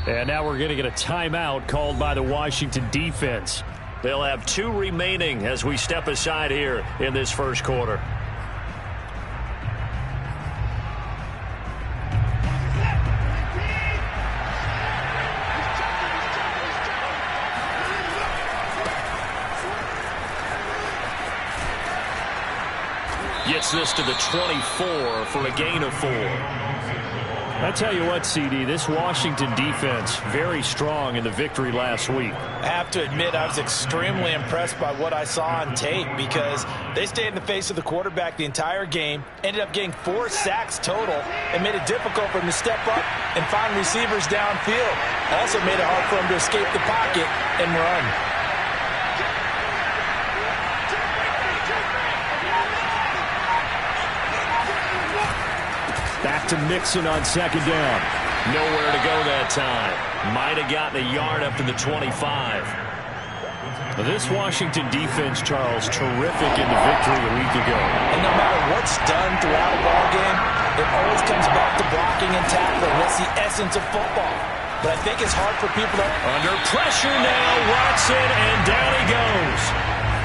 And now we're going to get a timeout called by the Washington defense. They'll have 2 remaining as we step aside here in this first quarter. Gets this to the 24 for a gain of 4. I tell you what, CD, this Washington defense, very strong in the victory last week. I have to admit, I was extremely impressed by what I saw on tape because they stayed in the face of the quarterback the entire game, ended up getting 4 sacks total, and made it difficult for him to step up and find receivers downfield. Also made it hard for him to escape the pocket and run. Back to Mixon on second down. Nowhere to go that time. Might have gotten a yard up to the 25. This Washington defense, Charles, terrific in the victory a week ago. And no matter what's done throughout a ball game, it always comes back to blocking and tackling. That's the essence of football. But I think it's hard for people to... Under pressure now, Watson, and down he goes.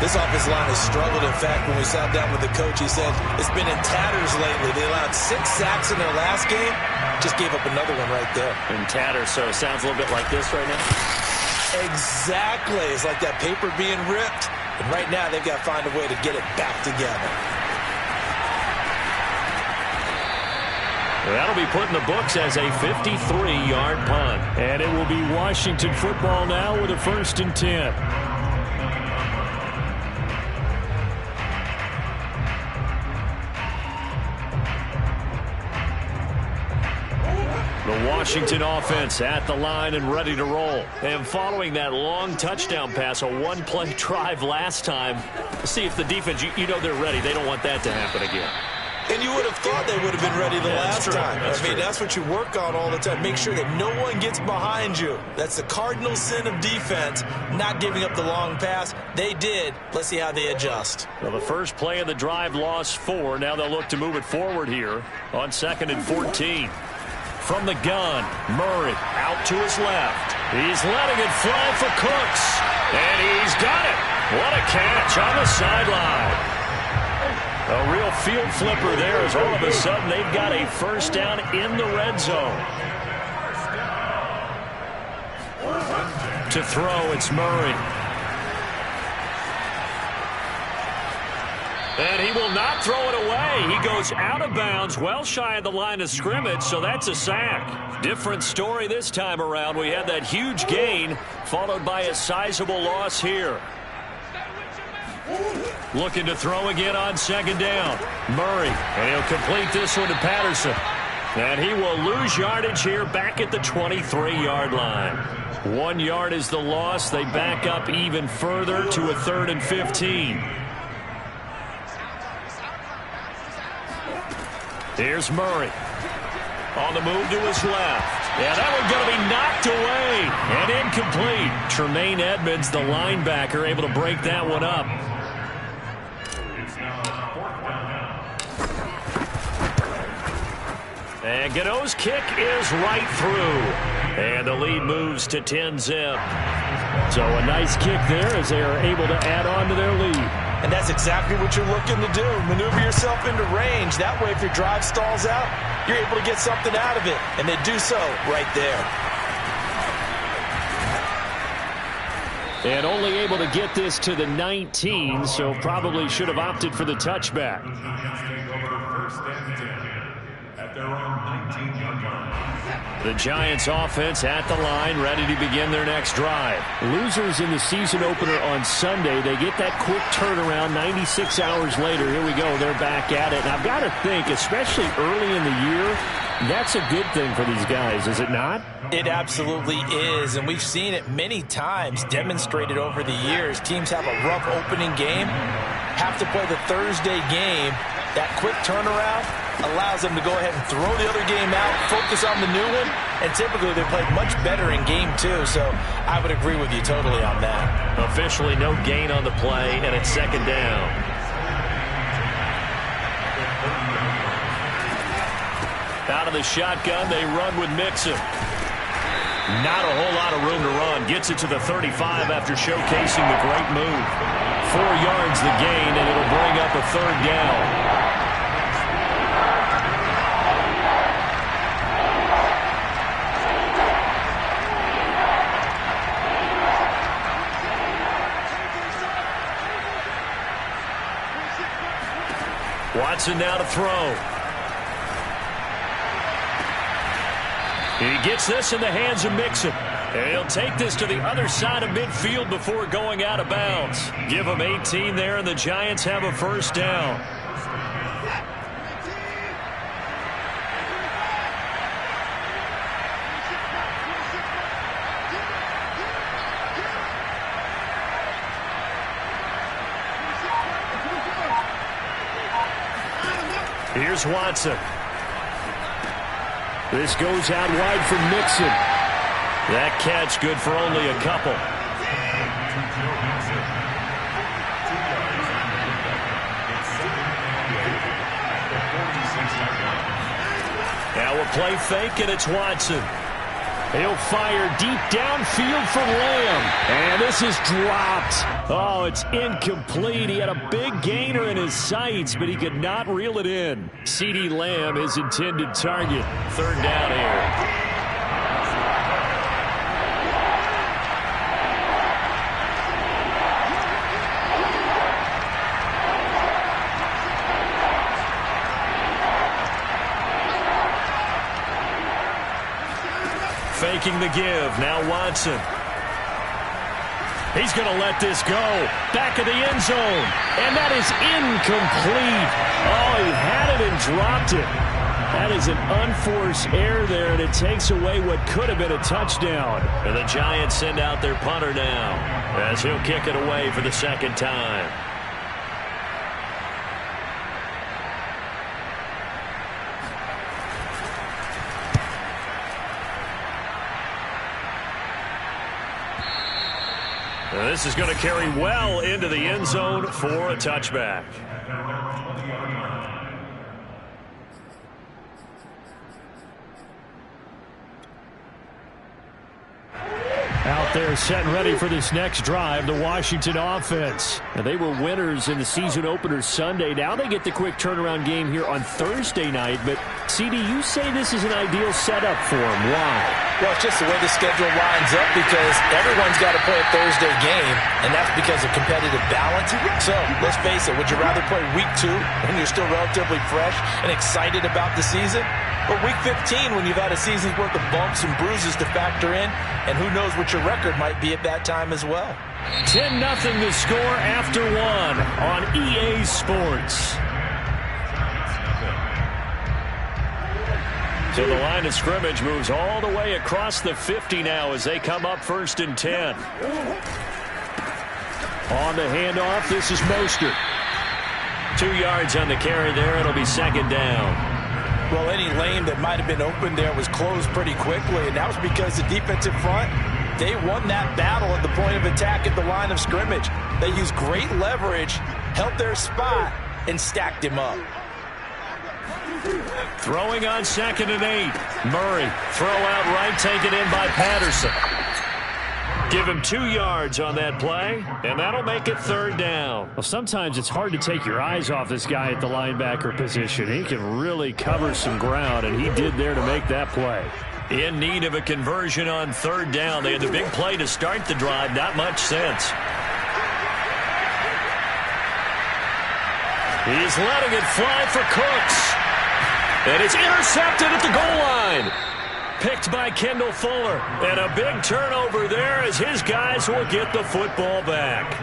This offensive line has struggled. In fact, when we sat down with the coach, he said it's been in tatters lately. They allowed 6 sacks in their last game. Just gave up another one right there. In tatters, so it sounds a little bit like this right now? Exactly. It's like that paper being ripped. And right now, they've got to find a way to get it back together. That'll be put in the books as a 53-yard punt. And it will be Washington football now with a 1st and 10. The Washington offense at the line and ready to roll. And following that long touchdown pass, a 1-play drive last time, see if the defense, you know they're ready. They don't want that to happen again. And you would have thought they would have been ready the last time. I mean, that's what you work on all the time. Make sure that no one gets behind you. That's the cardinal sin of defense, not giving up the long pass. They did. Let's see how they adjust. Well, the first play of the drive lost 4. Now they'll look to move it forward here on 2nd and 14. From the gun, Murray out to his left. He's letting it fly for Cooks. And he's got it. What a catch on the sideline. A real field flipper there as all of a sudden they've got a 1st down in the red zone. To throw, it's Murray. And he will not throw it away. He goes out of bounds, well shy of the line of scrimmage, so that's a sack. Different story this time around. We had that huge gain, followed by a sizable loss here. Looking to throw again on 2nd down. Murray, and he'll complete this one to Patterson. And he will lose yardage here back at the 23-yard line. 1 yard is the loss. They back up even further to a 3rd and 15. Here's Murray. On the move to his left. Yeah, that one's going to be knocked away and incomplete. Tremaine Edmonds, the linebacker, able to break that one up. And Gano's kick is right through. And the lead moves to 10-zip. So a nice kick there as they are able to add on to their lead. And that's exactly what you're looking to do. Maneuver yourself into range. That way, if your drive stalls out, you're able to get something out of it. And they do so right there. And only able to get this to the 19, so probably should have opted for the touchback. The Giants offense at the line, ready to begin their next drive. Losers in the season opener on Sunday. They get that quick turnaround 96 hours later. Here we go. They're back at it. And I've got to think, especially early in the year, that's a good thing for these guys, is it not? It absolutely is, and we've seen it many times demonstrated over the years. Teams have a rough opening game, have to play the Thursday game. That quick turnaround allows them to go ahead and throw the other game out, focus on the new one, and typically they play much better in game 2, so I would agree with you totally on that. Officially no gain on the play, and it's 2nd down. Out of the shotgun, they run with Mixon. Not a whole lot of room to run. Gets it to the 35 after showcasing the great move. 4 yards the gain, and it'll bring up a third down. Watson now to throw. He gets this in the hands of Mixon. And he'll take this to the other side of midfield before going out of bounds. Give him 18 there, and the Giants have a first down. Here's Watson. This goes out wide for Mixon. That catch good for only a couple. Now a play fake, and it's Watson. He'll fire deep downfield for Lamb. And this is dropped. Oh, it's incomplete. He had a big gainer in his sights, but he could not reel it in. CeeDee Lamb, his intended target. Third down here. Faking the give. Now Watson. He's going to let this go. Back of the end zone. And that is incomplete. Oh, he had it and dropped it. That is an unforced error there, and it takes away what could have been a touchdown. And the Giants send out their punter now as he'll kick it away for the second time. This is going to carry well into the end zone for a touchback. Out there set and ready for this next drive, the Washington offense. Now, they were winners in the season opener Sunday. Now they get the quick turnaround game here on Thursday night. But, CD, you say this is an ideal setup for them. Why? Well, it's just the way the schedule lines up because everyone's got to play a Thursday game, and that's because of competitive balance. So, let's face it, would you rather play week 2 when you're still relatively fresh and excited about the season? Or week 15 when you've had a season's worth of bumps and bruises to factor in, and who knows what your record might be at that time as well. 10-0 the score after 1 on EA Sports. So the line of scrimmage moves all the way across the 50 now as they come up 1st and 10. On the handoff, this is Mostert. 2 yards on the carry there. It'll be second down. Well, any lane that might have been open there was closed pretty quickly, and that was because the defensive front, they won that battle at the point of attack at the line of scrimmage. They used great leverage, held their spot, and stacked him up. Throwing on 2nd and 8. Murray, throw out right, taken in by Patterson. Give him 2 yards on that play, and that'll make it third down. Well, sometimes it's hard to take your eyes off this guy at the linebacker position. He can really cover some ground, and he did there to make that play. In need of a conversion on third down. They had the big play to start the drive. Not much sense. He's letting it fly for Cooks. And it's intercepted at the goal line. Picked by Kendall Fuller. And a big turnover there as his guys will get the football back.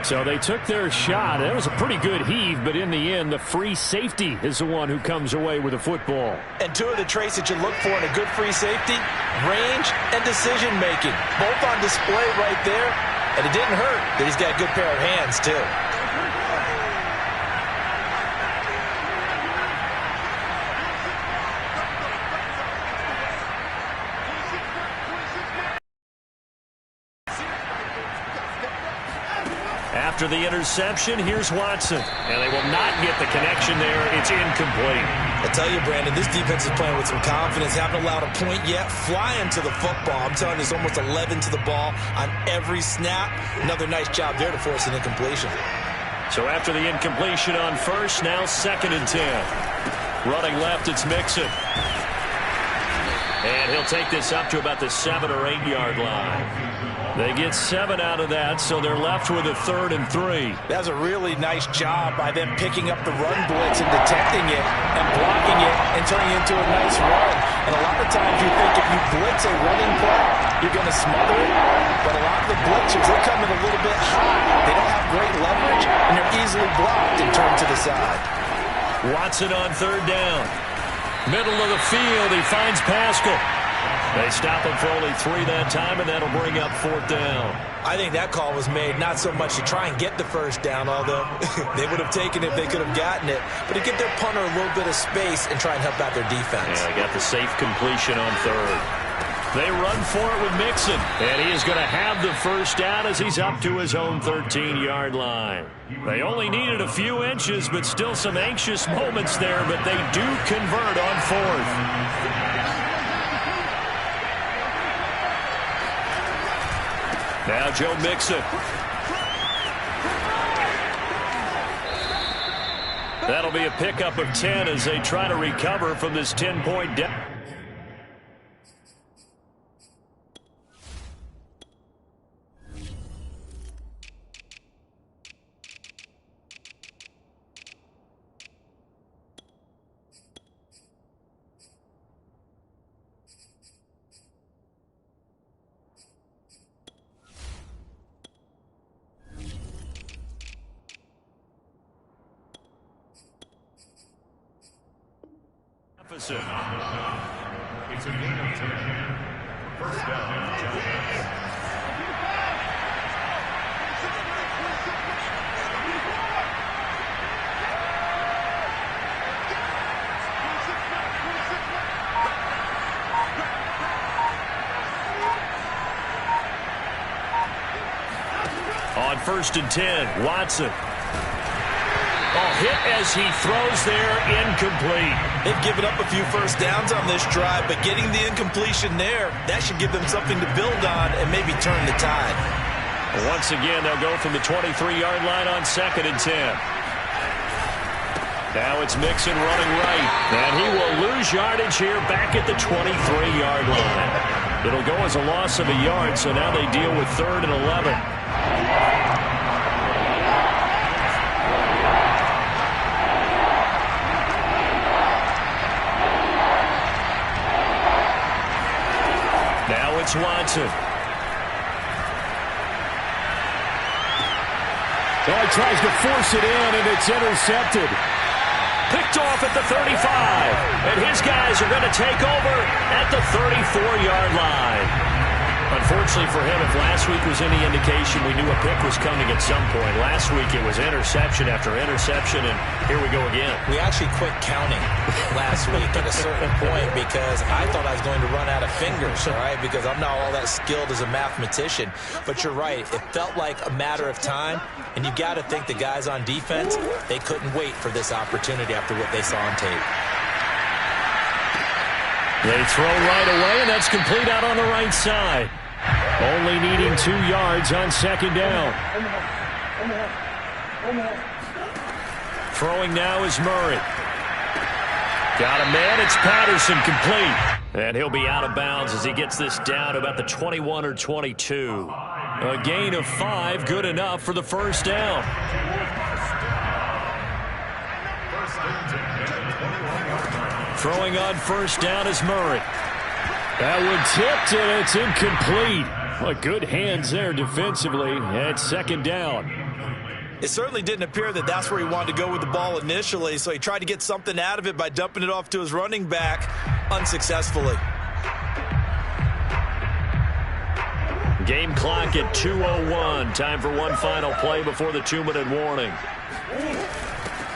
So they took their shot. It was a pretty good heave, but in the end, the free safety is the one who comes away with the football. And 2 of the traits that you look for in a good free safety, range and decision-making. Both on display right there. And it didn't hurt that he's got a good pair of hands, too. After the interception, here's Watson. And they will not get the connection there. It's incomplete. I tell you, Brandon, this defense is playing with some confidence. Haven't allowed a point yet. Flying to the football. I'm telling you, it's almost 11 to the ball on every snap. Another nice job there to force an incompletion. So after the incompletion on first, now 2nd and 10. Running left, it's Mixon. And he'll take this up to about the 7 or 8 yard line. They get 7 out of that, so they're left with a 3rd and 3. That's a really nice job by them picking up the run blitz and detecting it and blocking it and turning it into a nice run. And a lot of times you think if you blitz a running play, you're going to smother it. But a lot of the blitzers, they come in a little bit high. They don't have great leverage, and they're easily blocked and turned to the side. Watson on 3rd down. Middle of the field, he finds Pascal. They stop him for only 3 that time, and that'll bring up 4th down. I think that call was made not so much to try and get the first down, although they would have taken it if they could have gotten it, but to give their punter a little bit of space and try and help out their defense. Yeah, they got the safe completion on 3rd. They run for it with Mixon, and he is going to have the first down as he's up to his own 13-yard line. They only needed a few inches, but still some anxious moments there, but they do convert on 4th. Now Joe Mixon. That'll be a pickup of 10 as they try to recover from this 10-point deficit. It's a gain of 10. First down. On 1st and 10, Watson. Hit as he throws there, incomplete. They've given up a few first downs on this drive, but getting the incompletion there, that should give them something to build on and maybe turn the tide. Once again, they'll go from the 23-yard line on 2nd and 10. Now it's Mixon running right, and he will lose yardage here back at the 23-yard line. It'll go as a loss of a yard, so now they deal with 3rd and 11. It's Watson. Oh, he tries to force it in, and it's intercepted. Picked off at the 35. And his guys are going to take over at the 34-yard line. Unfortunately for him, if last week was any indication, we knew a pick was coming at some point. Last week it was interception after interception, and here we go again. We actually quit counting last week at a certain point because I thought I was going to run out of fingers, all right, because I'm not all that skilled as a mathematician. But you're right. It felt like a matter of time, and you got to think the guys on defense, they couldn't wait for this opportunity after what they saw on tape. They throw right away, and that's complete out on the right side. Only needing 2 yards on 2nd down. Throwing now is Murray. Got a man, it's Patterson, complete. And he'll be out of bounds as he gets this down about the 21 or 22. A gain of 5, good enough for the first down. Throwing on 1st down is Murray. That one tipped, and it's incomplete. Well, good hands there defensively at 2nd down. It certainly didn't appear that that's where he wanted to go with the ball initially, so he tried to get something out of it by dumping it off to his running back unsuccessfully. Game clock at 2:01. Time for one final play before the 2-minute warning.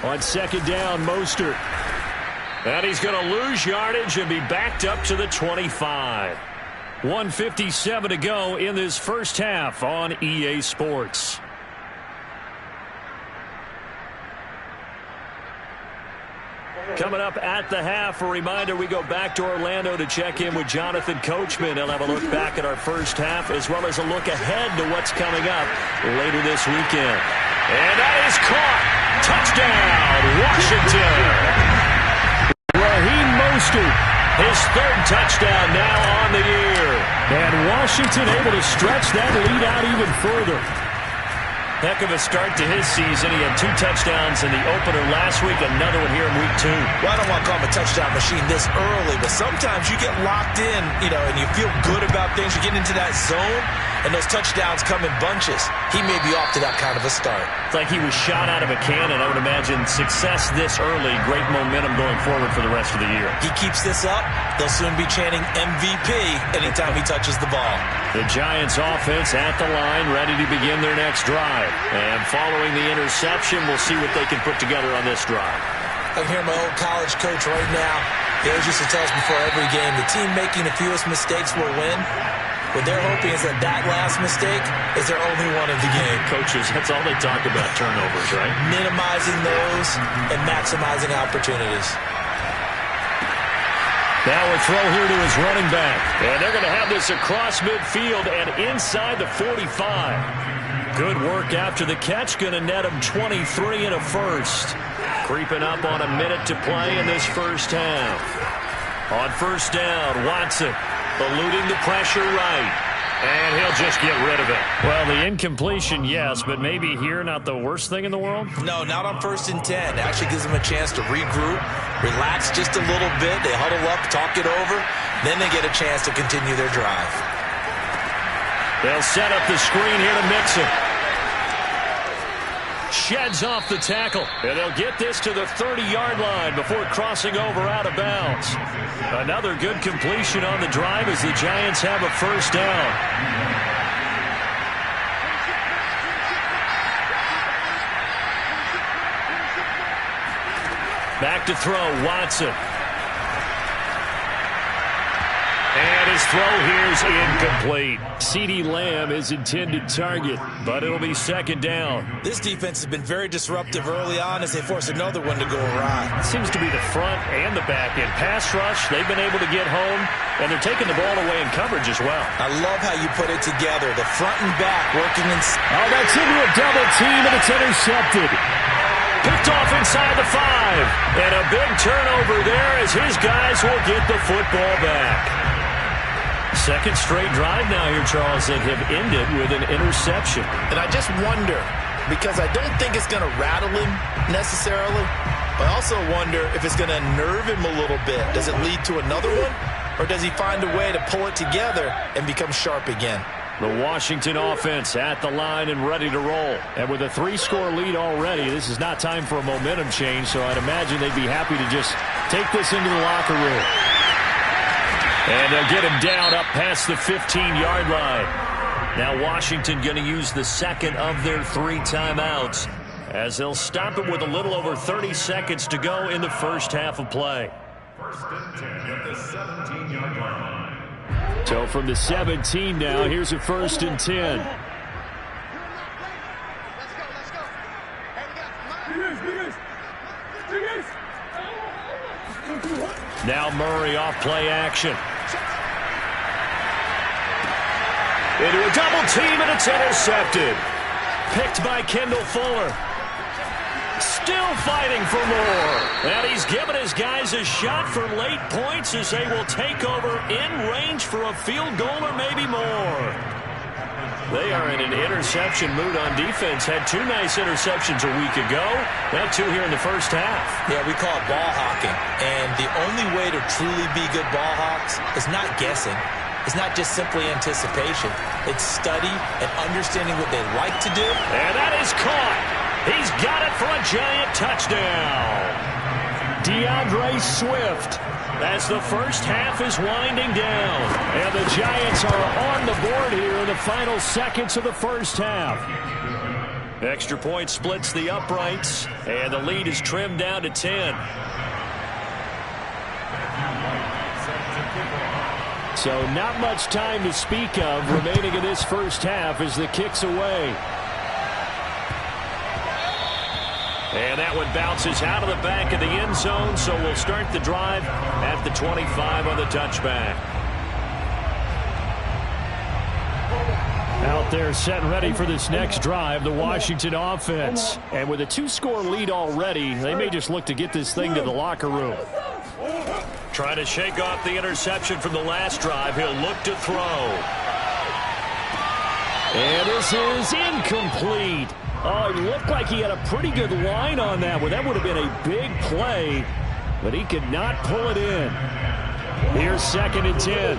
On 2nd down, Mostert. And he's going to lose yardage and be backed up to the 25. 1:57 to go in this first half on EA Sports. Coming up at the half, a reminder, we go back to Orlando to check in with Jonathan Coachman. He'll have a look back at our first half as well as a look ahead to what's coming up later this weekend. And that is caught. Touchdown, Washington. Raheem Mostert. His third touchdown now on the year. And Washington able to stretch that lead out even further. Heck of a start to his season. He had 2 touchdowns in the opener last week, another one here in week 2. Well, I don't want to call him a touchdown machine this early, but sometimes you get locked in, and you feel good about things. You get into that zone, and those touchdowns come in bunches. He may be off to that kind of a start. It's like he was shot out of a cannon. I would imagine success this early, great momentum going forward for the rest of the year. He keeps this up, they'll soon be chanting MVP anytime he touches the ball. The Giants offense at the line, ready to begin their next drive. And following the interception, we'll see what they can put together on this drive. I can hear my old college coach right now. He always used to tell us before every game, the team making the fewest mistakes will win. What they're hoping is that last mistake is their only one of the game. Coaches, that's all they talk about, turnovers, right? Minimizing those and maximizing opportunities. Now a throw here to his running back. And they're going to have this across midfield and inside the 45. Good work after the catch. Going to net him 23 and a first. Creeping up on a minute to play in this first half. On first down, Watson eluding the pressure right. And he'll just get rid of it. Well, the incompletion, yes, but maybe here not the worst thing in the world? No, not on 1st and 10. It actually gives them a chance to regroup, relax just a little bit. They huddle up, talk it over. Then they get a chance to continue their drive. They'll set up the screen here to Mixon. Sheds off the tackle. And they'll get this to the 30-yard line before crossing over out of bounds. Another good completion on the drive as the Giants have a first down. Back to throw, Watson. And his throw here is incomplete. CeeDee Lamb is intended target, but it'll be second down. This defense has been very disruptive early on as they force another one to go awry. It seems to be the front and the back end. Pass rush, they've been able to get home, and they're taking the ball away in coverage as well. I love how you put it together. The front and back working in. Oh, that's into a double team, and it's intercepted. Picked off inside the 5. And a big turnover there as his guys will get the football back. Second straight drive now here, Charles, that have ended with an interception. And I just wonder, because I don't think it's going to rattle him necessarily, but I also wonder if it's going to nerve him a little bit. Does it lead to another one? Or does he find a way to pull it together and become sharp again? The Washington offense at the line and ready to roll. And with a 3-score lead already, this is not time for a momentum change, so I'd imagine they'd be happy to just take this into the locker room. And they'll get him down up past the 15-yard line. Now Washington going to use the second of their 3 timeouts as they'll stop it with a little over 30 seconds to go in the first half of play. First and 10 at the 17-yard line. So from the 17 now, here's a first and 10. Now Murray off play action. Into a double team, and it's intercepted. Picked by Kendall Fuller. Still fighting for more. And he's given his guys a shot for late points as they will take over in range for a field goal or maybe more. They are in an interception mood on defense. Had 2 nice interceptions a week ago. Now 2 here in the first half. Yeah, we call it ball hawking. And the only way to truly be good ball hawks is not guessing. It's not just simply anticipation. It's study and understanding what they like to do. And that is caught. He's got it for a Giant touchdown. DeAndre Swift as the first half is winding down. And the Giants are on the board here in the final seconds of the first half. Extra point splits the uprights, and the lead is trimmed down to 10. So not much time to speak of remaining in this first half as the kick's away. And that one bounces out of the back of the end zone, so we'll start the drive at the 25 on the touchback. Out there set and ready for this next drive, the Washington offense. And with a 2-score lead already, they may just look to get this thing to the locker room. Trying to shake off the interception from the last drive. He'll look to throw. And this is incomplete. Oh, it looked like he had a pretty good line on that one. That would have been a big play, but he could not pull it in. Here's 2nd and 10.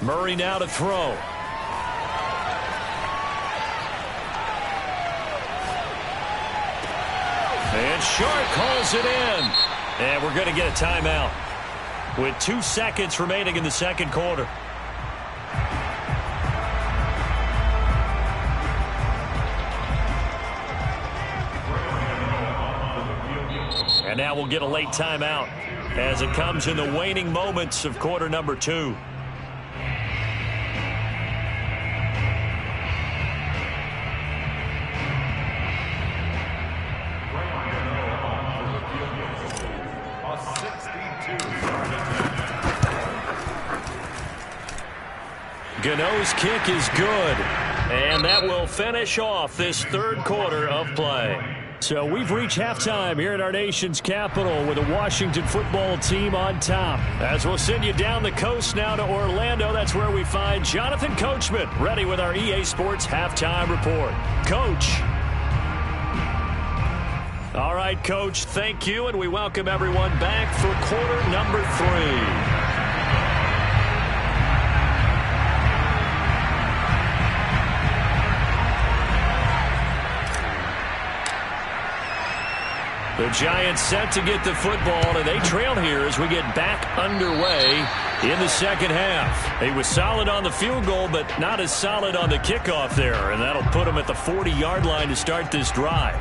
Murray now to throw. And Sharp calls it in. And we're going to get a timeout with 2 seconds remaining in the second quarter. And now we'll get a late timeout as it comes in the waning moments of quarter number 2. Gano's kick is good, and that will finish off this third quarter of play. So we've reached halftime here at our nation's capital with the Washington football team on top. As we'll send you down the coast now to Orlando, that's where we find Jonathan Coachman ready with our EA Sports halftime report. Coach. All right, Coach, thank you, and we welcome everyone back for quarter number 3. The Giants set to get the football, and they trail here as we get back underway in the second half. He was solid on the field goal, but not as solid on the kickoff there, and that'll put him at the 40-yard line to start this drive.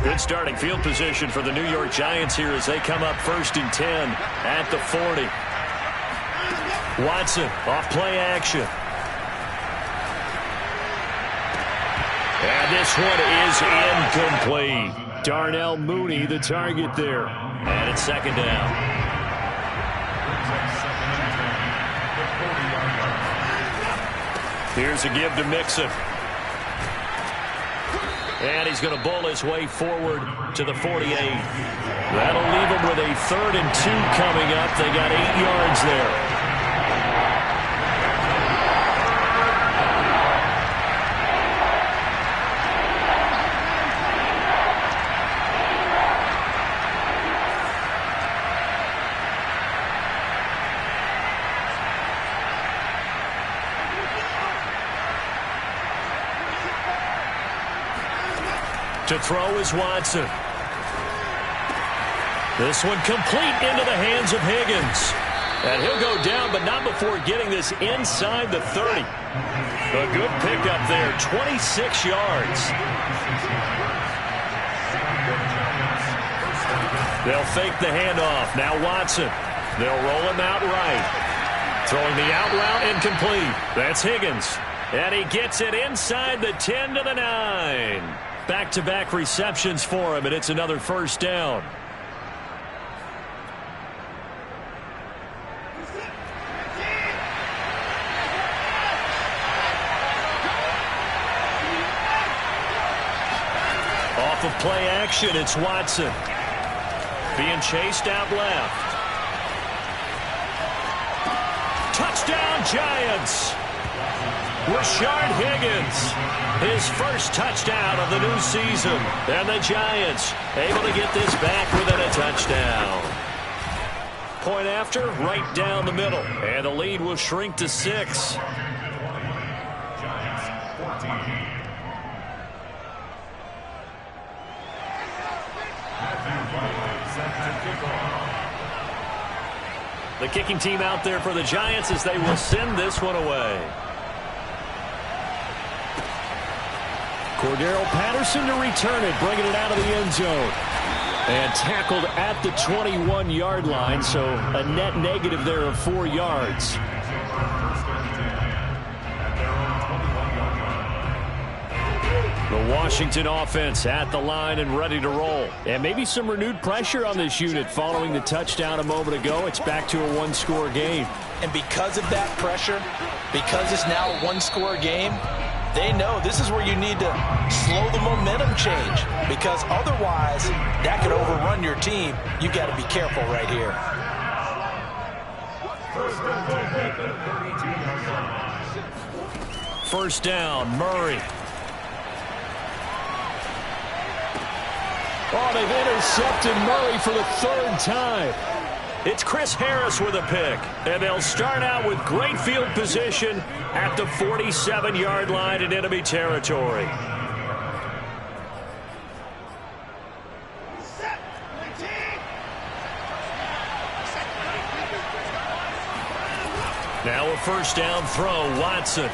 Good starting field position for the New York Giants here as they come up 1st and 10 at the 40. Watson off play action. And this one is incomplete. Darnell Mooney the target there. And it's 2nd down. Here's a give to Mixon. And he's going to bowl his way forward to the 48. That'll leave him with a 3rd and 2 coming up. They got 8 yards there. To throw is Watson. This one complete into the hands of Higgins. And he'll go down, but not before getting this inside the 30. A good pickup there, 26 yards. They'll fake the handoff. Now Watson. They'll roll him out right. Throwing the out route incomplete. That's Higgins. And he gets it inside the 10 to the 9. Back-to-back receptions for him, and it's another 1st down. Off of play action, it's Watson. Being chased out left. Touchdown, Giants! Rashard Higgins, his first touchdown of the new season. And the Giants able to get this back within a touchdown. Point after, right down the middle. And the lead will shrink to 6. The kicking team out there for the Giants as they will send this one away. Cordero Patterson to return it, bringing it out of the end zone. And tackled at the 21-yard line, so a net negative there of 4 yards. The Washington offense at the line and ready to roll. And maybe some renewed pressure on this unit following the touchdown a moment ago. It's back to a one-score game. And because of that pressure, because it's now a one-score game, they know this is where you need to slow the momentum change, because otherwise that could overrun your team. You got to be careful right here. First down, Murray. Oh, they've intercepted Murray for the 3rd time. It's Chris Harris with a pick, and they'll start out with great field position at the 47-yard line in enemy territory. Now a first down throw, Watson.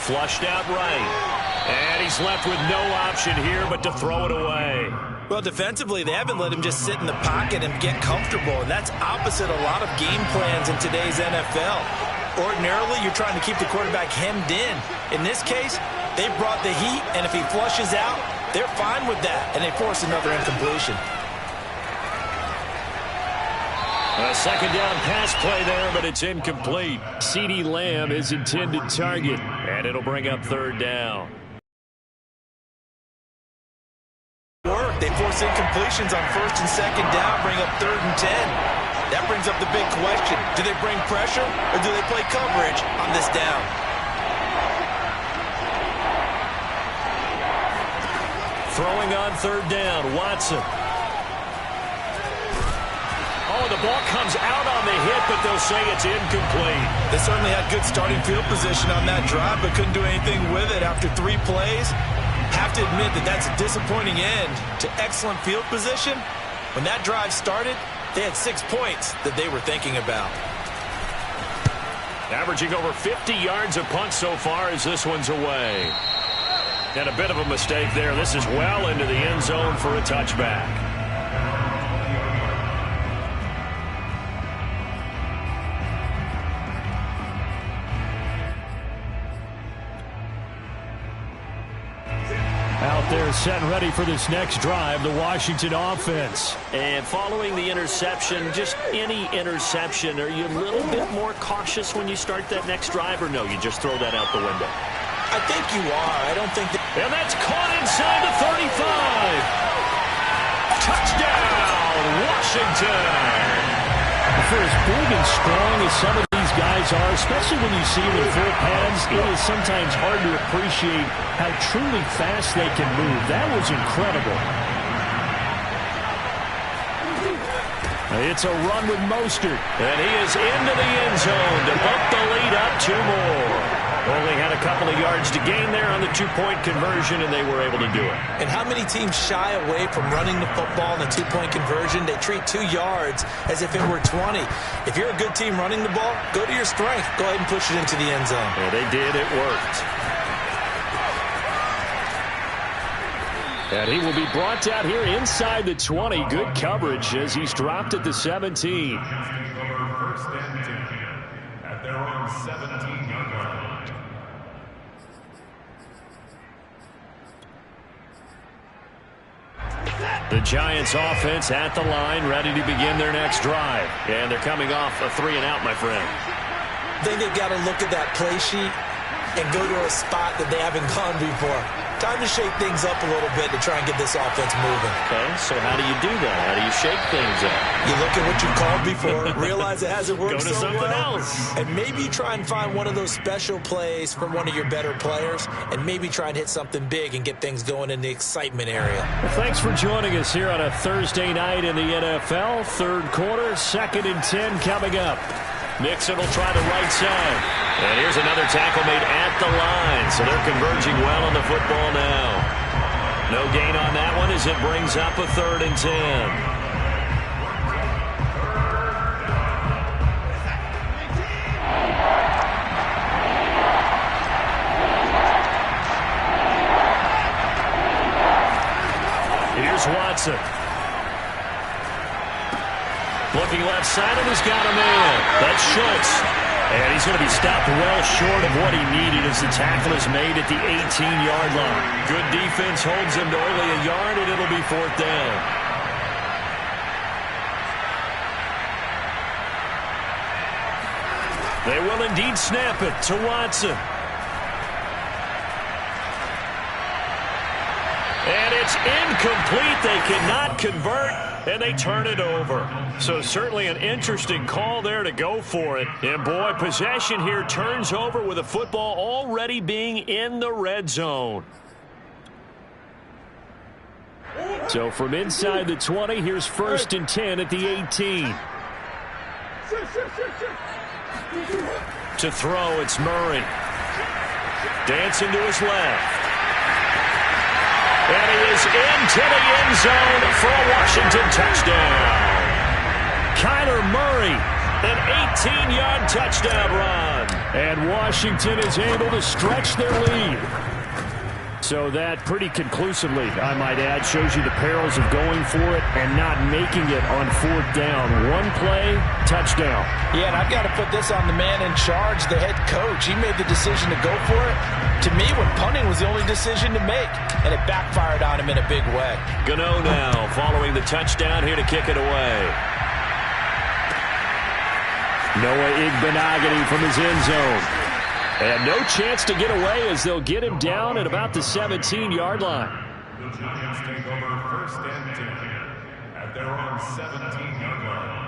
Flushed out right. And he's left with no option here but to throw it away. Well, defensively, they haven't let him just sit in the pocket and get comfortable, and that's opposite a lot of game plans in today's NFL. Ordinarily, you're trying to keep the quarterback hemmed in. In this case, they brought the heat, and if he flushes out, they're fine with that, and they force another incompletion. A second down pass play there, but it's incomplete. CeeDee Lamb is intended target, and it'll bring up 3rd down. They force incompletions on 1st and 2nd down, bring up 3rd and 10. That brings up the big question. Do they bring pressure or do they play coverage on this down? Throwing on 3rd down, Watson. Oh, the ball comes out on the hit, but they'll say it's incomplete. They certainly had good starting field position on that drive, but couldn't do anything with it after 3 plays. Have to admit that that's a disappointing end to excellent field position. When that drive started, they had 6 points that they were thinking about. Averaging over 50 yards a punt so far as this one's away. And a bit of a mistake there. This is well into the end zone for a touchback. Out there set and ready for this next drive, the Washington offense. And following the interception, just any interception, are you a little bit more cautious when you start that next drive, or no, you just throw that out the window? I think you are. I don't think that... And that's caught inside the 35. Touchdown, Washington. For as big and strong as some of these guys are, especially when you see them in full pads, it is sometimes hard to appreciate how truly fast they can move. That was incredible. It's a run with Mostert. And he is into the end zone to bump the lead up 2 more. Only had a couple of yards to gain there on the 2-point conversion, and they were able to do it. And how many teams shy away from running the football in the 2-point conversion? They treat 2 yards as if it were 20. If you're a good team running the ball, go to your strength. Go ahead and push it into the end zone. Yeah, they did. It worked. And he will be brought out here inside the 20. Good coverage as he's dropped at the 17. First and 10 at their own 17-yard line. The Giants offense at the line, ready to begin their next drive. And they're coming off a 3-and-out, my friend. I think they've got to look at that play sheet and go to a spot that they haven't gone before. Time to shake things up a little bit to try and get this offense moving. Okay, so how do you do that? How do you shake things up? You look at what you've called before, realize it hasn't worked Go to so something well, else. and maybe try and find one of those special plays from one of your better players, and maybe try and hit something big and get things going in the excitement area. Well, thanks for joining us here on a Thursday night in the NFL. 3rd quarter, 2nd and 10 coming up. Mixon will try the right side. And here's another tackle made at the line. So they're converging well on the football now. No gain on that one as it brings up a 3rd and 10. Watson. Looking left side, and he's got a man. That's Schultz. And he's going to be stopped well short of what he needed as the tackle is made at the 18-yard line. Good defense holds him to only a yard, and it'll be 4th down. They will indeed snap it to Watson. And it's incomplete. They cannot convert, and they turn it over. So certainly an interesting call there to go for it. And boy, possession here turns over with a football already being in the red zone. So from inside the 20, here's 1st and 10 at the 18. To throw, it's Murray. Dancing to his left. And he is into the end zone for a Washington touchdown. Kyler Murray, an 18-yard touchdown run. And Washington is able to stretch their lead. So that pretty conclusively, I might add, shows you the perils of going for it and not making it on 4th down. One play, touchdown. Yeah, and I've got to put this on the man in charge, the head coach. He made the decision to go for it. To me, when punting was the only decision to make, and it backfired on him in a big way. Gano now following the touchdown here to kick it away. Noah Igbenogany from his end zone. And no chance to get away as they'll get him down at about the 17-yard line. The Giants take over 1st and 10 at their own 17-yard line.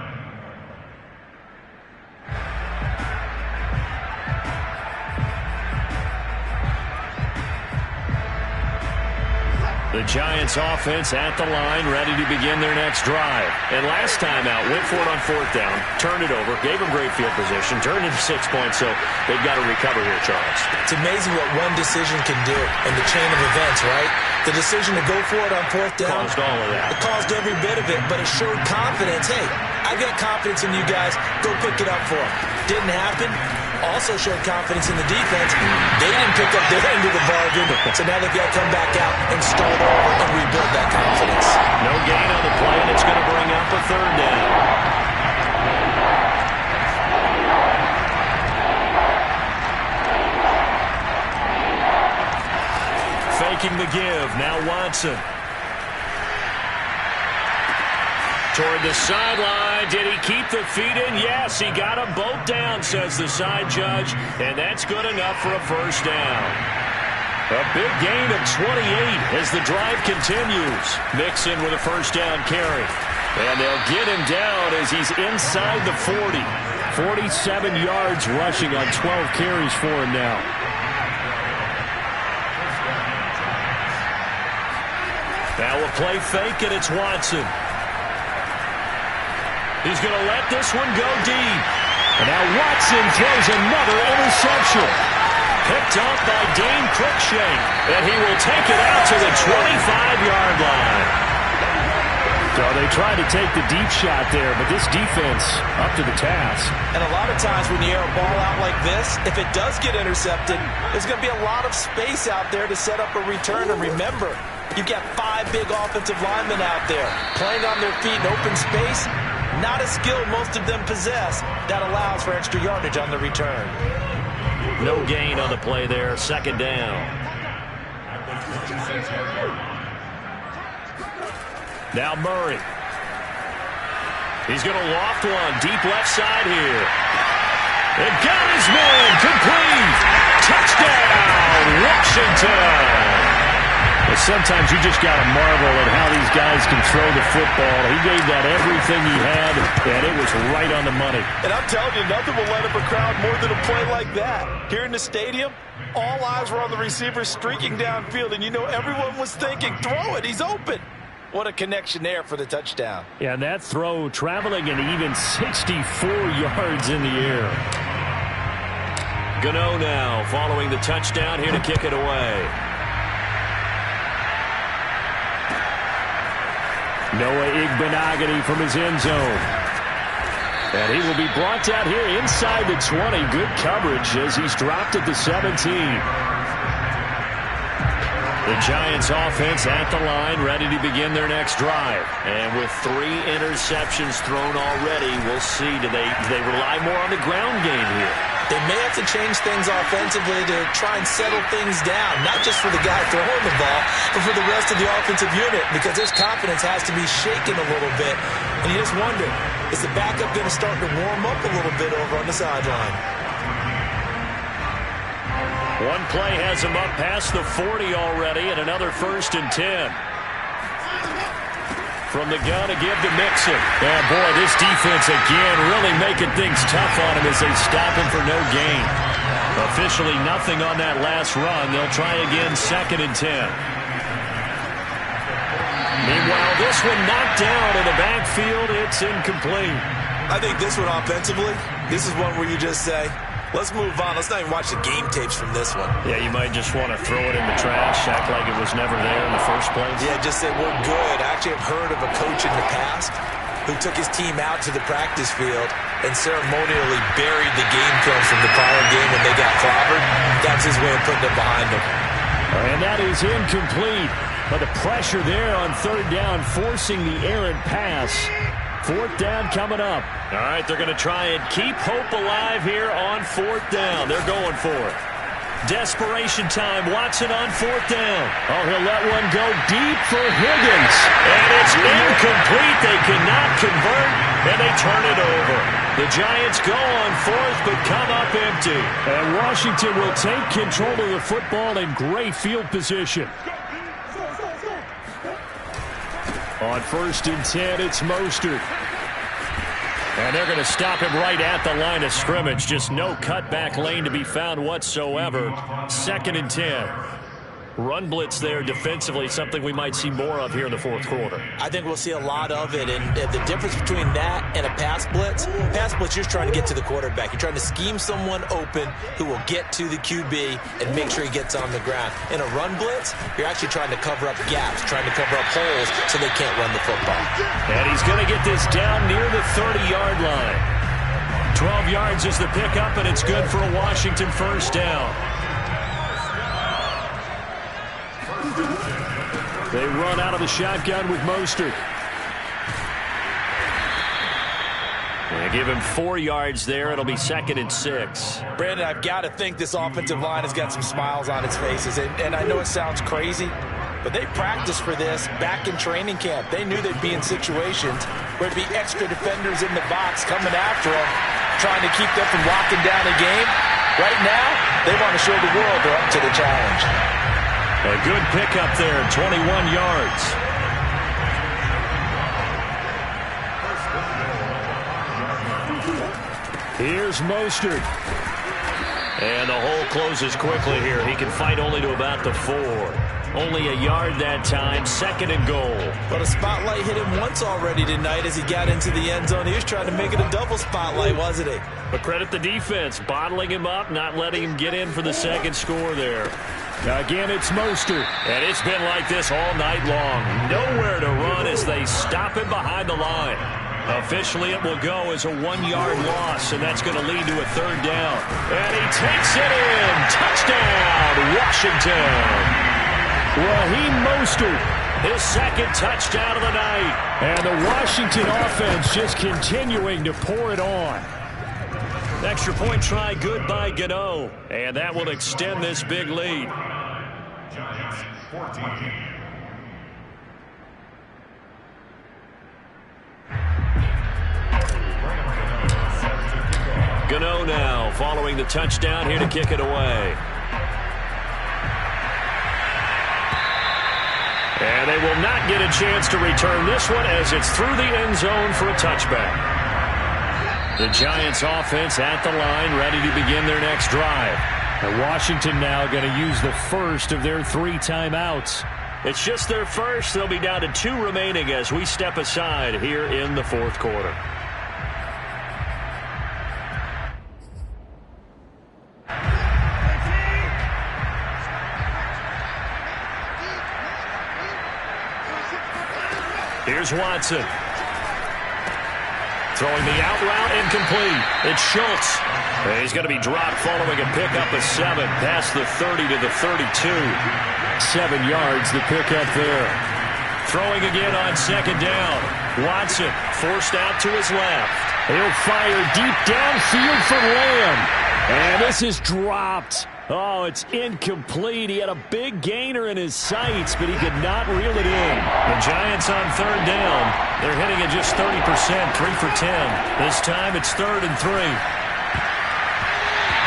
The Giants offense at the line, ready to begin their next drive. And last time out, went for it on 4th down, turned it over, gave them great field position, turned it to 6 points, so they've got to recover here, Charles. It's amazing what one decision can do in the chain of events, right? The decision to go for it on 4th down. Caused all of that. It caused every bit of it, but it showed confidence. Hey, I got confidence in you guys. Go pick it up for them. Didn't happen. Also showed confidence in the defense. They didn't pick up their end of the bargain, so now they've got to come back out and start over and rebuild that confidence. No gain on the play, and it's going to bring up a 3rd down. Faking the give, now Watson. Toward the sideline. Did he keep the feet in? Yes, he got them both down, says the side judge, and that's good enough for a 1st down. A big gain of 28 as the drive continues. Mixon with a 1st down carry. And they'll get him down as he's inside the 40. 47 yards rushing on 12 carries for him now. Now a play fake, and it's Watson. He's going to let this one go deep. And now Watson throws another interception. Picked off by Dane Cruikshank. And he will take it out to the 25-yard line. So they tried to take the deep shot there, but this defense up to the task. And a lot of times when you air a ball out like this, if it does get intercepted, there's going to be a lot of space out there to set up a return. And remember, you've got 5 big offensive linemen out there playing on their feet in open space. Not a skill most of them possess. That allows for extra yardage on the return. No gain on the play there. 2nd down. Now Murray. He's going to loft one. Deep left side here. And got his man. Complete. Touchdown, Washington. But sometimes you just got to marvel at how these guys can throw the football. He gave that everything he had, and it was right on the money. And I'm telling you, nothing will light up a crowd more than a play like that. Here in the stadium, all eyes were on the receiver streaking downfield, and you know everyone was thinking, throw it, he's open. What a connection there for the touchdown. Yeah, and that throw traveling an even 64 yards in the air. Gano now following the touchdown here to kick it away. Noah Igbenogany from his end zone. And he will be brought down here inside the 20. Good coverage as he's dropped at the 17. The Giants offense at the line, ready to begin their next drive. And with 3 interceptions thrown already, we'll see. Do they rely more on the ground game here? They may have to change things offensively to try and settle things down, not just for the guy throwing the ball, but for the rest of the offensive unit, because his confidence has to be shaken a little bit. And you just wonder, is the backup going to start to warm up a little bit over on the sideline? One play has him up past the 40 already, and another 1st and 10. From the gun to give to Mixon. Yeah, boy, this defense again really making things tough on him as they stop him for no gain. Officially nothing on that last run. They'll try again 2nd and 10. Meanwhile, this one knocked down in the backfield. It's incomplete. I think this one offensively, this is one where you just say, let's move on. Let's not even watch the game tapes from this one. Yeah, you might just want to throw it in the trash, act like it was never there in the first place. Yeah, just say we're good. I actually have heard of a coach in the past who took his team out to the practice field and ceremonially buried the game films from the prior game when they got clobbered. That's his way of putting it behind them. And that is incomplete. But the pressure there on 3rd down, forcing the errant pass. 4th down coming up. All right, they're going to try and keep hope alive here on 4th down. They're going for it. Desperation time. Watson on 4th down. Oh, he'll let one go deep for Higgins. And it's incomplete. They cannot convert, and they turn it over. The Giants go on 4th, but come up empty. And Washington will take control of the football in great field position. On 1st and 10, it's Mostert. And they're going to stop him right at the line of scrimmage. Just no cutback lane to be found whatsoever. 2nd and 10. Run blitz there defensively, something we might see more of here in the 4th quarter. I think we'll see a lot of it, and the difference between that and a pass blitz, you're just trying to get to the quarterback. You're trying to scheme someone open who will get to the QB and make sure he gets on the ground. In a run blitz, you're actually trying to cover up gaps, trying to cover up holes so they can't run the football. And he's going to get this down near the 30-yard line. 12 yards is the pickup, and it's good for a Washington 1st down. They run out of the shotgun with Mostert. They give him 4 yards there. It'll be 2nd and 6. Brandon, I've got to think this offensive line has got some smiles on its faces. And I know it sounds crazy, but they practiced for this back in training camp. They knew they'd be in situations where there'd be extra defenders in the box coming after them, trying to keep them from locking down a game. Right now, they want to show the world they're up to the challenge. A good pickup there, 21 yards. Here's Mostert. And the hole closes quickly here. He can fight only to about the 4. Only a yard that time, 2nd and goal. But a spotlight hit him once already tonight as he got into the end zone. He was trying to make it a double spotlight, wasn't he? But credit the defense, bottling him up, not letting him get in for the 2nd score there. Again, it's Mostert. And it's been like this all night long. Nowhere to run as they stop him behind the line. Officially, it will go as a 1-yard loss, and that's going to lead to a 3rd down. And he takes it in. Touchdown, Washington. Raheem Mostert. His 2nd touchdown of the night. And the Washington offense just continuing to pour it on. Extra point try good by Gano. And that will extend this big lead. Giants 14. Gano now following the touchdown here to kick it away. And they will not get a chance to return this one as it's through the end zone for a touchback. The Giants offense at the line, ready to begin their next drive. And Washington now going to use the first of their 3 timeouts. It's just their first. They'll be down to 2 remaining as we step aside here in the 4th quarter. Here's Watson. Throwing the out route, incomplete. It's Schultz. He's going to be dropped following a pickup of 7 past the 30 to the 32. 7 yards, the pickup there. Throwing again on second down. Watson forced out to his left. He'll fire deep downfield for Lamb. And this is dropped. Oh, it's incomplete. He had a big gainer in his sights, but he could not reel it in. The Giants on third down. They're hitting at just 30%, 3 for 10. This time it's 3rd and 3.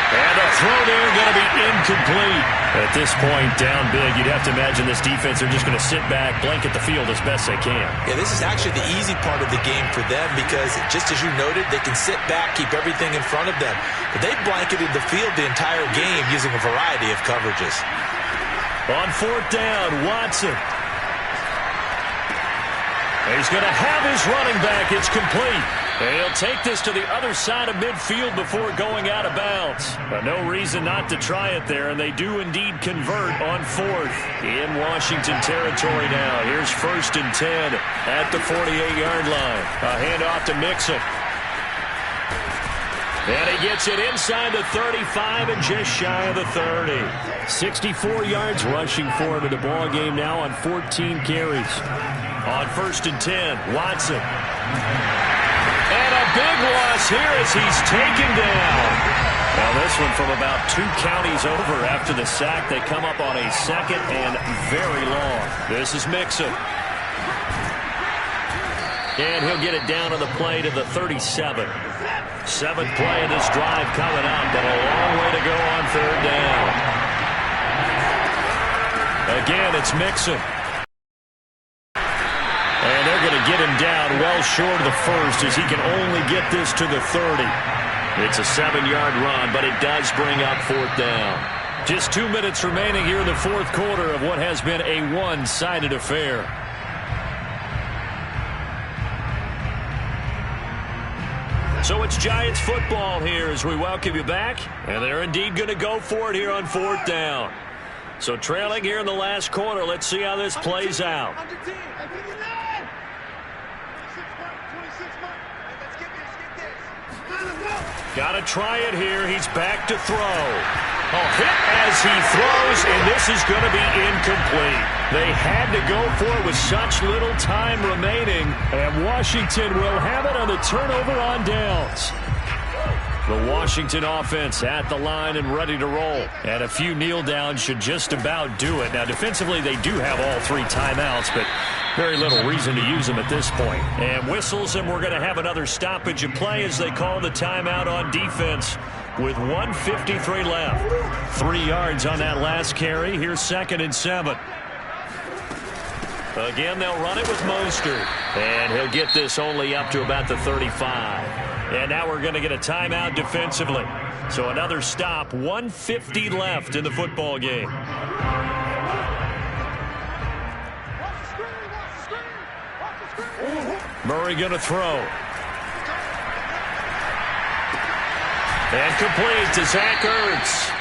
And the throw there going to be incomplete. At this point, down big, you'd have to imagine this defense are just going to sit back, blanket the field as best they can. Yeah, this is actually the easy part of the game for them because, just as you noted, they can sit back, keep everything in front of them. But they blanketed the field the entire game using a variety of coverages. On 4th down, Watson. He's going to have his running back. It's complete. He'll take this to the other side of midfield before going out of bounds. But no reason not to try it there, and they do indeed convert on 4th in Washington territory now. Here's 1st and 10 at the 48-yard line. A handoff to Mixon. And he gets it inside the 35 and just shy of the 30. 64 yards rushing for him in the ball game now on 14 carries. On 1st and 10, Watson. And a big loss here as he's taken down. Now this one from about 2 counties over after the sack. They come up on a 2nd and very long. This is Mixon. And he'll get it down on the play to the 37. 7th play of this drive coming up, but a long way to go on 3rd down. Again, it's Mixon. And they're going to get him down well short of the 1st as he can only get this to the 30. It's a 7-yard run, but it does bring up 4th down. Just 2 minutes remaining here in the 4th quarter of what has been a one-sided affair. So it's Giants football here as we welcome you back. And they're indeed going to go for it here on 4th down. So trailing here in the last quarter, let's see how this plays out. Got to try it here. He's back to throw. Oh, hit as he throws, and this is going to be incomplete. They had to go for it with such little time remaining, and Washington will have it on the turnover on downs. The Washington offense at the line and ready to roll. And a few kneel downs should just about do it. Now, defensively, they do have all 3 timeouts, but very little reason to use them at this point. And whistles, and we're going to have another stoppage of play as they call the timeout on defense with 1:53 left. 3 yards on that last carry. Here's 2nd and 7. Again, they'll run it with Mostert. And he'll get this only up to about the 35. And now we're going to get a timeout defensively. So another stop, 1:50 left in the football game. Murray going to throw. And complete to Zach Ertz.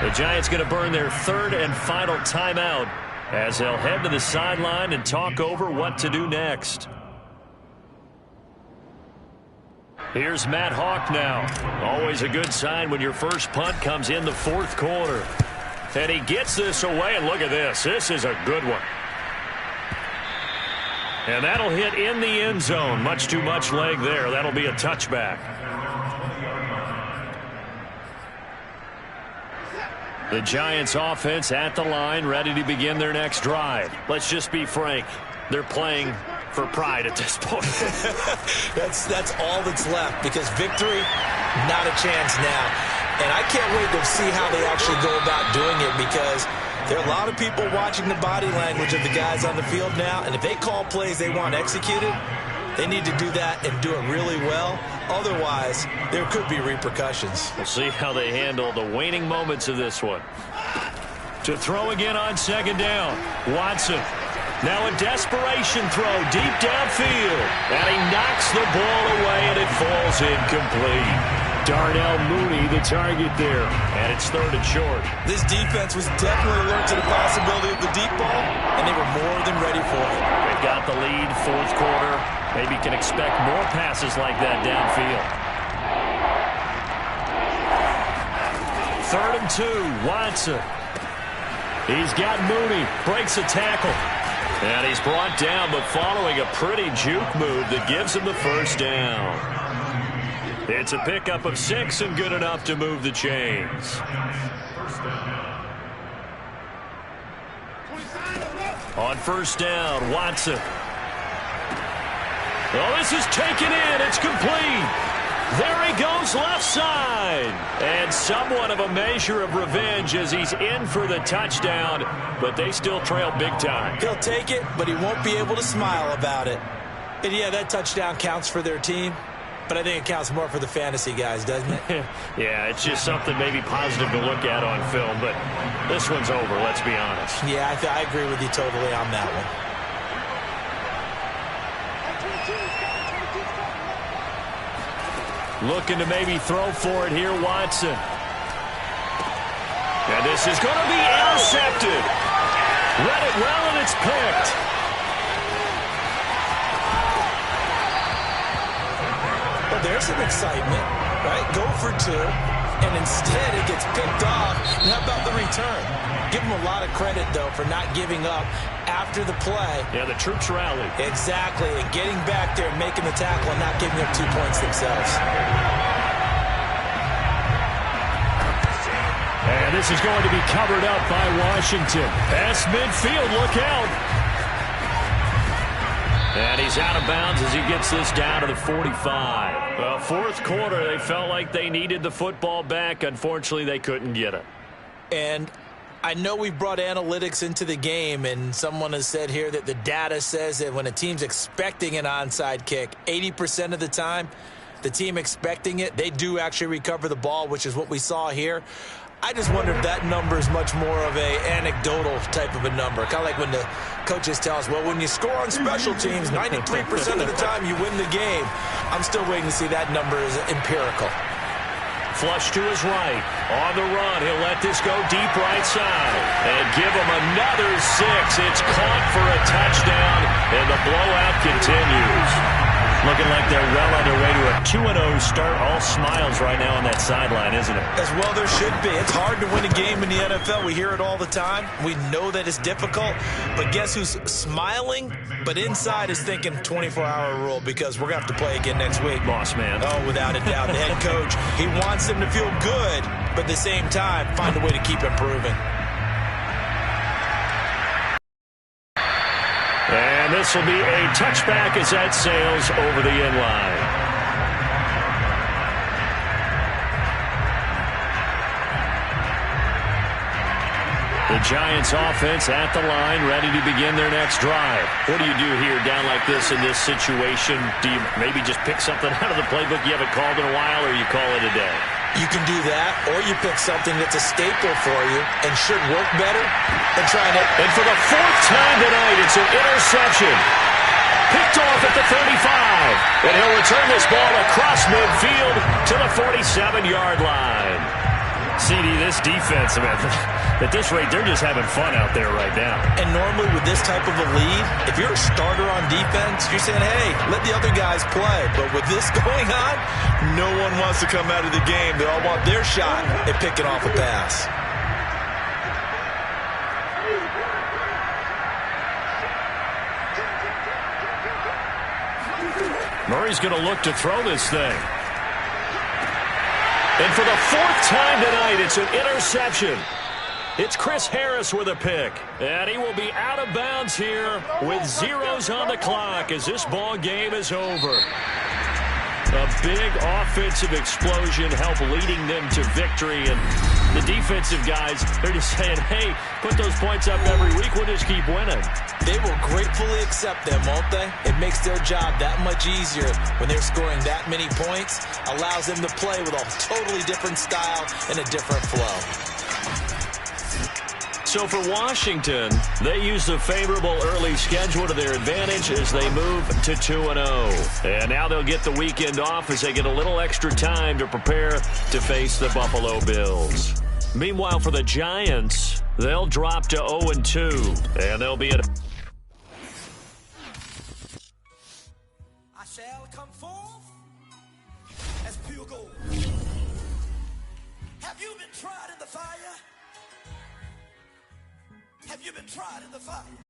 The Giants going to burn their 3rd and final timeout as they'll head to the sideline and talk over what to do next. Here's Matt Hawk now. Always a good sign when your first punt comes in the 4th quarter. And he gets this away, and look at this. This is a good one. And that'll hit in the end zone. Much too much leg there. That'll be a touchback. The Giants offense at the line, ready to begin their next drive. Let's just be frank. They're playing for pride at this point. That's all that's left, because victory, not a chance now. And I can't wait to see how they actually go about doing it, because there are a lot of people watching the body language of the guys on the field now, and if they call plays they want executed, they need to do that and do it really well. Otherwise, there could be repercussions. We'll see how they handle the waning moments of this one. To throw again on 2nd down, Watson. Now a desperation throw deep downfield. And he knocks the ball away, and it falls incomplete. Darnell Mooney, the target there. And it's 3rd and short. This defense was definitely alert to the possibility of the deep ball, and they were more than ready for it. They've got the lead, 4th quarter. Maybe can expect more passes like that downfield. 3rd and 2, Watson. He's got Mooney, breaks a tackle. And he's brought down, but following a pretty juke move that gives him the 1st down. It's a pickup of 6 and good enough to move the chains. On 1st down, Watson. Oh, this is taken in. It's complete. There he goes left side. And somewhat of a measure of revenge as he's in for the touchdown, but they still trail big time. He'll take it, but he won't be able to smile about it. And yeah, that touchdown counts for their team, but I think it counts more for the fantasy guys, doesn't it? Yeah, it's just something maybe positive to look at on film, but this one's over, let's be honest. Yeah, I agree with you totally on that one. Looking to maybe throw for it here, Watson. And this is going to be intercepted. Read it well, and it's picked. Well, there's some excitement, right? Go for 2, and instead it gets picked off. And how about the return? Give him a lot of credit, though, for not giving up after the play. Yeah, the troops rallied. Exactly, and getting back there, making the tackle, and not giving up 2 points themselves. And this is going to be covered up by Washington. Past midfield, look out. And he's out of bounds as he gets this down to the 45. Well, 4th quarter, they felt like they needed the football back. Unfortunately, they couldn't get it. And I know we brought analytics into the game, and someone has said here that the data says that when a team's expecting an onside kick, 80% of the time, the team expecting it, they do actually recover the ball, which is what we saw here. I just wonder if that number is much more of a anecdotal type of a number. Kind of like when the coaches tell us, well, when you score on special teams, 93% of the time you win the game. I'm still waiting to see that number is empirical. Flush to his right. On the run, he'll let this go deep right side. And give him another 6. It's caught for a touchdown, and the blowout continues. Looking like they're well on their way to a 2-0 start. All smiles right now on that sideline, isn't it? As well there should be. It's hard to win a game in the NFL. We hear it all the time. We know that it's difficult. But guess who's smiling? But inside is thinking 24-hour rule, because we're going to have to play again next week. Boss man. Oh, without a doubt. The head coach, he wants them to feel good, but at the same time, find a way to keep improving. And this will be a touchback as that sails over the end line. The Giants offense at the line, ready to begin their next drive. What do you do here down like this in this situation? Do you maybe just pick something out of the playbook you haven't called in a while, or you call it a day? You can do that, or you pick something that's a staple for you and should work better than trying to. And for the 4th time tonight, it's an interception. Picked off at the 35. And he'll return this ball across midfield to the 47-yard line. CD, this defense, man, at this rate, they're just having fun out there right now. And normally with this type of a lead, if you're a starter on defense, you're saying, hey, let the other guys play. But with this going on, no one wants to come out of the game. They all want their shot at picking off a pass. Murray's going to look to throw this thing. And for the 4th time tonight, it's an interception. It's Chris Harris with a pick. And he will be out of bounds here with zeros on the clock as this ball game is over. A big offensive explosion helped leading them to victory. And the defensive guys, they're just saying, hey, put those points up every week. We'll just keep winning. They will gratefully accept them, won't they? It makes their job that much easier when they're scoring that many points. Allows them to play with a totally different style and a different flow. So for Washington, they use the favorable early schedule to their advantage as they move to 2-0. And now they'll get the weekend off as they get a little extra time to prepare to face the Buffalo Bills. Meanwhile, for the Giants, they'll drop to 0-2, and they'll be at I shall come forth as pure gold. Have you been tried in the fire? Have you been tried in the fire?